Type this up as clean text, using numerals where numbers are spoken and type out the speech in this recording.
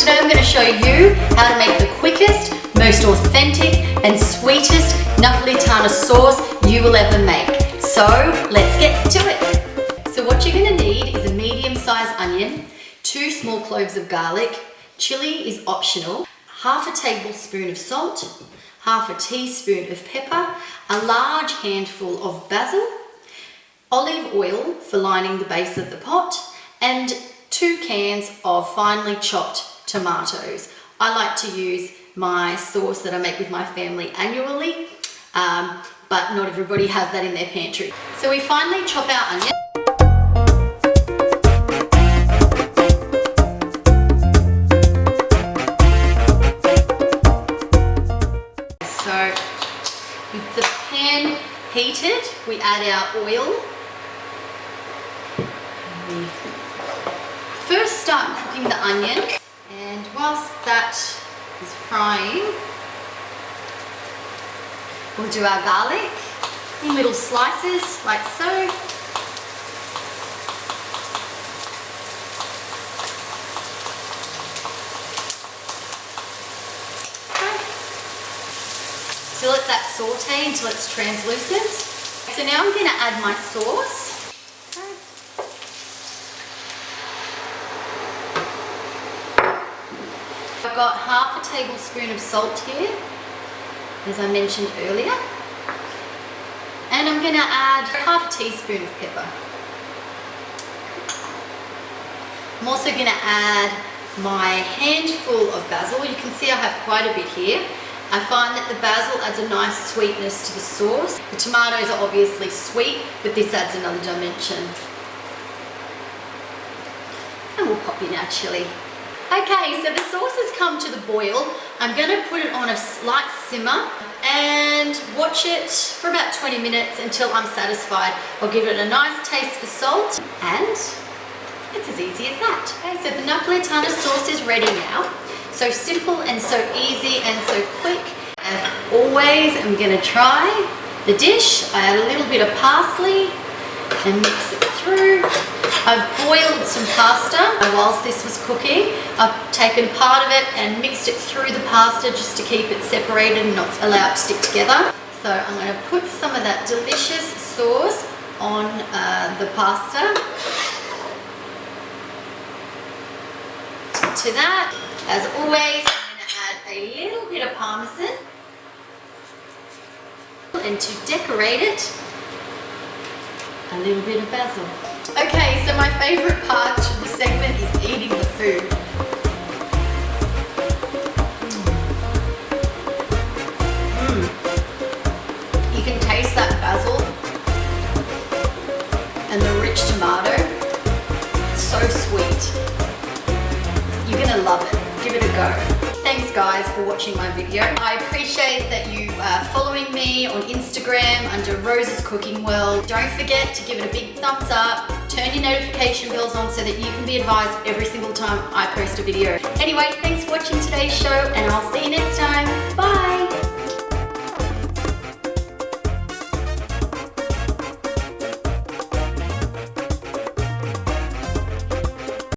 Today I'm going to show you how to make the quickest, most authentic and sweetest Napolitana sauce you will ever make. So let's get to it. So what you're going to need is a medium-sized onion, 2 small cloves of garlic, chili is optional, half a tablespoon of salt, half a teaspoon of pepper, a large handful of basil, olive oil for lining the base of the pot, and 2 cans of finely chopped tomatoes. I like to use my sauce that I make with my family annually, but not everybody has that in their pantry. So we finely chop our onion. So with the pan heated, we add our oil. We first start cooking the onion, and whilst that is frying, we'll do our garlic in little slices like so. Okay. So let that saute until it's translucent. So now I'm going to add my sauce. I've got half a tablespoon of salt here, as I mentioned earlier, and I'm going to add half a teaspoon of pepper. I'm also going to add my handful of basil. You can see I have quite a bit here. I find that the basil adds a nice sweetness to the sauce. The tomatoes are obviously sweet, but this adds another dimension. And we'll pop in our chili. Okay, so the sauce has come to the boil. I'm going to put it on a slight simmer and watch it for about 20 minutes until I'm satisfied. I'll give it a nice taste for salt, and it's as easy as that. Okay, so the Napolitana sauce is ready now. So simple and so easy and so quick. As always, I'm going to try the dish. I add a little bit of parsley and mix it through. I've boiled some pasta whilst this was cooking. I've taken part of it and mixed it through the pasta just to keep it separated and not allow it to stick together. So I'm going to put some of that delicious sauce on the pasta. To that, as always, I'm going to add a little bit of parmesan, and to decorate it, a little bit of basil. Okay, so my favourite part of the segment is eating the food. You can taste that basil and the rich tomato. It's so sweet. You're gonna love it. Give it a go. Thanks guys for watching my video. I appreciate that you are following me on Instagram under Rose's Cooking World. Don't forget to give it a big thumbs up, turn your notification bells on so that you can be advised every single time I post a video. Anyway, thanks for watching today's show, and I'll see you next time. Bye!